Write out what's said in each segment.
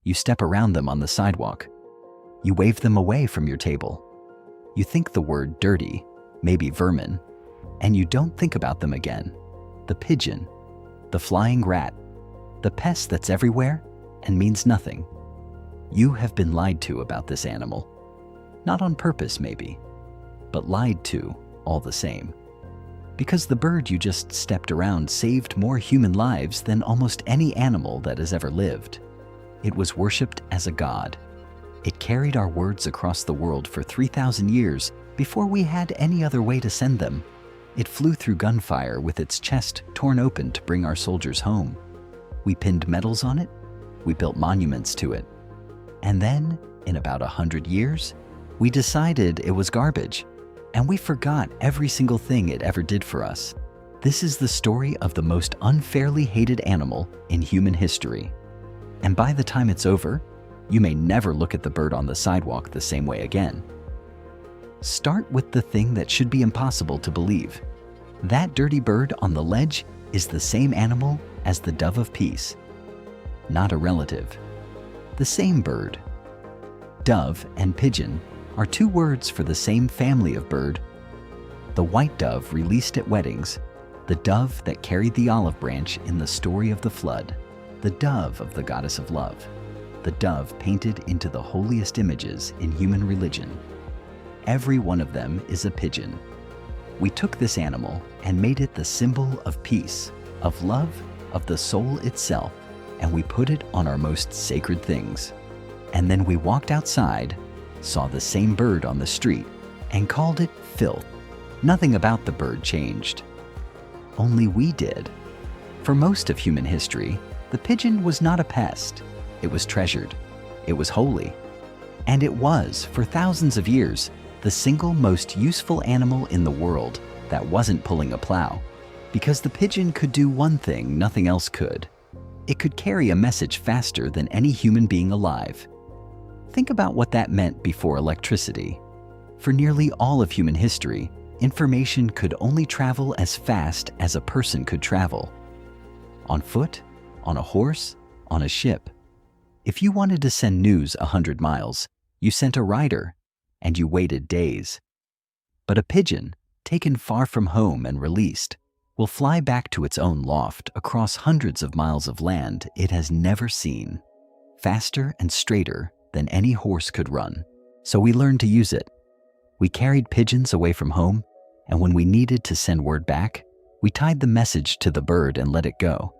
You step around them on the sidewalk. You wave them away from your table. You think the word dirty, maybe vermin, and you don't think about them again. The pigeon, the flying rat, the pest that's everywhere and means nothing. You have been lied to about this animal. Not on purpose, maybe, but lied to all the same. Because the bird you just stepped around saved more human lives than almost any animal that has ever lived. It was worshipped as a god. It carried our words across the world for 3,000 years before we had any other way to send them. It flew through gunfire with its chest torn open to bring our soldiers home. We pinned medals on it. We built monuments to it. And then, in about 100 years, we decided it was garbage, and we forgot every single thing it ever did for us. This is the story of the most unfairly hated animal in human history. And by the time it's over, you may never look at the bird on the sidewalk the same way again. Start with the thing that should be impossible to believe. That dirty bird on the ledge is the same animal as the dove of peace. Not a relative. The same bird. Dove and pigeon are two words for the same family of bird. The white dove released at weddings, the dove that carried the olive branch in the story of the flood, the dove of the goddess of love, the dove painted into the holiest images in human religion. Every one of them is a pigeon. We took this animal and made it the symbol of peace, of love, of the soul itself, and we put it on our most sacred things. And then we walked outside, saw the same bird on the street, and called it filth. Nothing about the bird changed. Only we did. For most of human history, the pigeon was not a pest. It was treasured. It was holy. And it was, for thousands of years, the single most useful animal in the world that wasn't pulling a plow. Because the pigeon could do one thing nothing else could. It could carry a message faster than any human being alive. Think about what that meant before electricity. For nearly all of human history, information could only travel as fast as a person could travel. On foot, on a horse, on a ship. If you wanted to send news 100 miles, you sent a rider, and you waited days. But a pigeon, taken far from home and released, will fly back to its own loft across hundreds of miles of land it has never seen, faster and straighter than any horse could run. So we learned to use it. We carried pigeons away from home, and when we needed to send word back, we tied the message to the bird and let it go,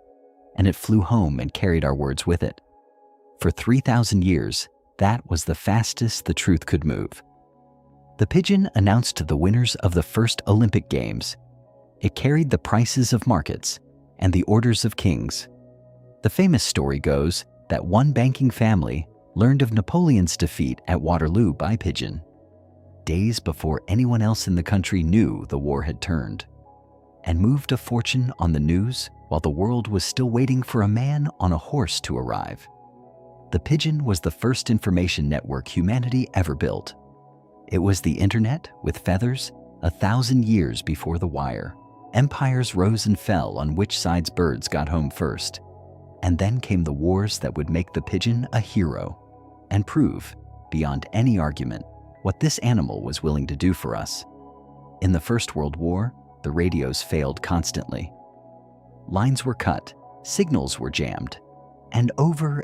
and it flew home and carried our words with it. For 3,000 years, that was the fastest the truth could move. The pigeon announced the winners of the first Olympic Games. It carried the prices of markets and the orders of kings. The famous story goes that one banking family learned of Napoleon's defeat at Waterloo by pigeon, days before anyone else in the country knew the war had turned, and moved a fortune on the news while the world was still waiting for a man on a horse to arrive. The pigeon was the first information network humanity ever built. It was the internet with feathers 1,000 years before the wire. Empires rose and fell on which side's birds got home first. And then came the wars that would make the pigeon a hero and prove, beyond any argument, what this animal was willing to do for us. In the First World War, the radios failed constantly. Lines were cut, signals were jammed, and over,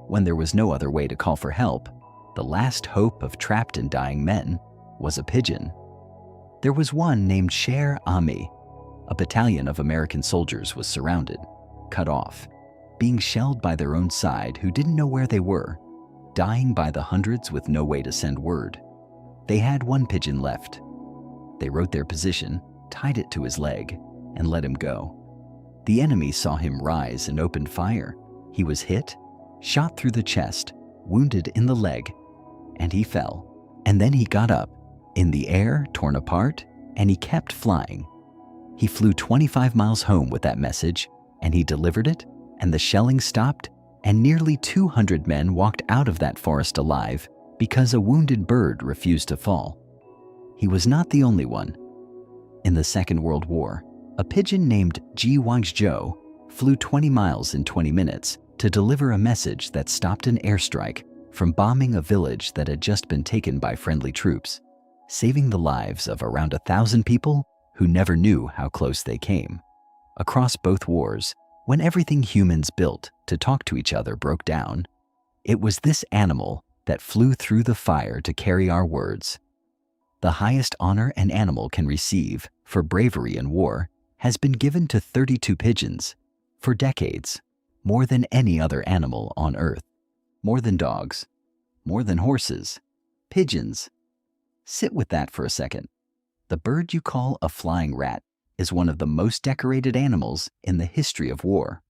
when there was no other way to call for help, the last hope of trapped and dying men was a pigeon. There was one named Cher Ami. A battalion of American soldiers was surrounded, cut off, being shelled by their own side who didn't know where they were, dying by the hundreds with no way to send word. They had one pigeon left. They wrote their position, tied it to his leg, and let him go. The enemy saw him rise and opened fire. He was hit, shot through the chest, wounded in the leg, and he fell. And then he got up, in the air, torn apart, and he kept flying. He flew 25 miles home with that message, and he delivered it, and the shelling stopped, and nearly 200 men walked out of that forest alive because a wounded bird refused to fall. He was not the only one. In the Second World War, a pigeon named Ji Wangzhou flew 20 miles in 20 minutes to deliver a message that stopped an airstrike from bombing a village that had just been taken by friendly troops, saving the lives of around 1,000 people who never knew how close they came. Across both wars, when everything humans built to talk to each other broke down, it was this animal that flew through the fire to carry our words. The highest honor an animal can receive for bravery in war has been given to 32 pigeons for decades, more than any other animal on Earth, more than dogs, more than horses, pigeons. Sit with that for a second. The bird you call a flying rat is one of the most decorated animals in the history of war.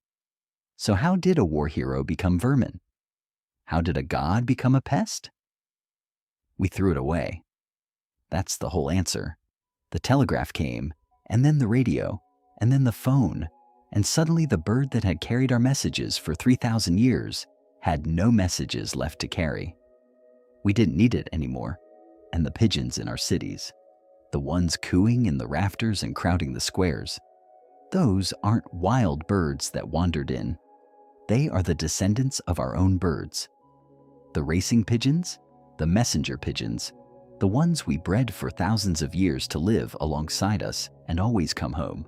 So how did a war hero become vermin? How did a god become a pest? We threw it away. That's the whole answer. The telegraph came, and then the radio, and then the phone, and suddenly the bird that had carried our messages for 3,000 years had no messages left to carry. We didn't need it anymore. And the pigeons in our cities, the ones cooing in the rafters and crowding the squares, those aren't wild birds that wandered in. They are the descendants of our own birds. The racing pigeons, the messenger pigeons, the ones we bred for thousands of years to live alongside us and always come home.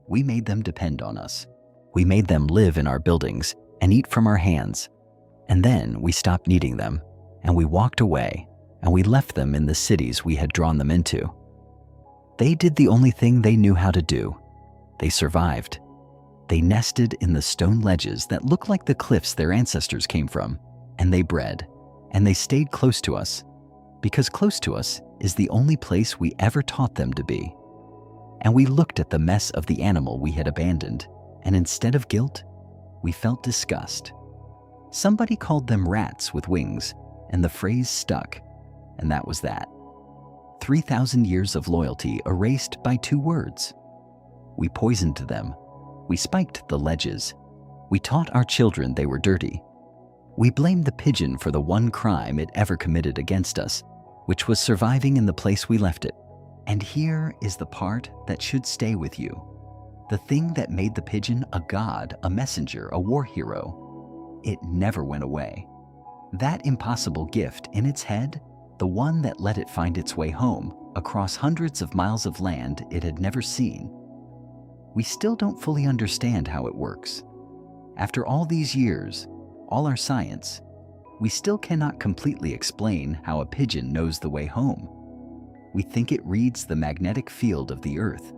We made them depend on us. We made them live in our buildings and eat from our hands. And then we stopped needing them, and we walked away, and we left them in the cities we had drawn them into. They did the only thing they knew how to do. They survived. They nested in the stone ledges that looked like the cliffs their ancestors came from, and they bred, and they stayed close to us, because close to us is the only place we ever taught them to be. And we looked at the mess of the animal we had abandoned, and instead of guilt, we felt disgust. Somebody called them rats with wings, and the phrase stuck, and that was that. 3,000 years of loyalty erased by 2 words. We poisoned them. We spiked the ledges. We taught our children they were dirty. We blamed the pigeon for the one crime it ever committed against us, which was surviving in the place we left it. And here is the part that should stay with you. The thing that made the pigeon a god, a messenger, a war hero. It never went away. That impossible gift in its head, the one that let it find its way home across hundreds of miles of land it had never seen. We still don't fully understand how it works. After all these years, all our science, we still cannot completely explain how a pigeon knows the way home. We think it reads the magnetic field of the earth.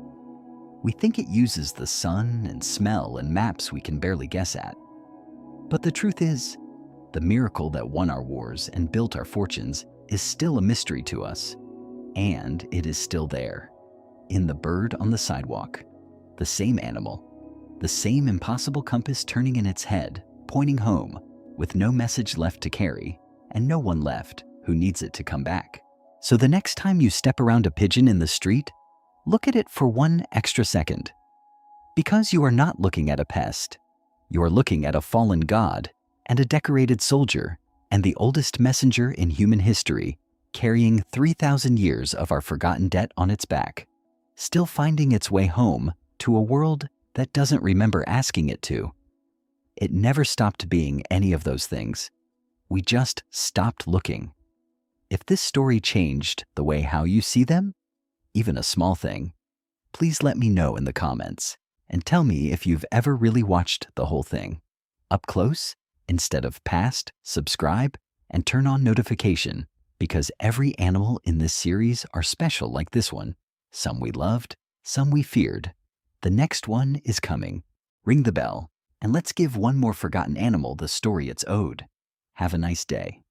We think it uses the sun and smell and maps we can barely guess at. But the truth is, the miracle that won our wars and built our fortunes is still a mystery to us. And it is still there, in the bird on the sidewalk, the same animal, the same impossible compass turning in its head, pointing home, with no message left to carry, and no one left who needs it to come back. So the next time you step around a pigeon in the street, look at it for 1 extra second. Because you are not looking at a pest, you are looking at a fallen god and a decorated soldier and the oldest messenger in human history, carrying 3,000 years of our forgotten debt on its back, still finding its way home to a world that doesn't remember asking it to. It never stopped being any of those things. We just stopped looking. If this story changed the way how you see them, even a small thing, please let me know in the comments and tell me if you've ever really watched the whole thing. Up close, instead of past, subscribe, and turn on notification, because every animal in this series are special like this one. Some we loved, some we feared. The next one is coming. Ring the bell, and let's give one more forgotten animal the story it's owed. Have a nice day.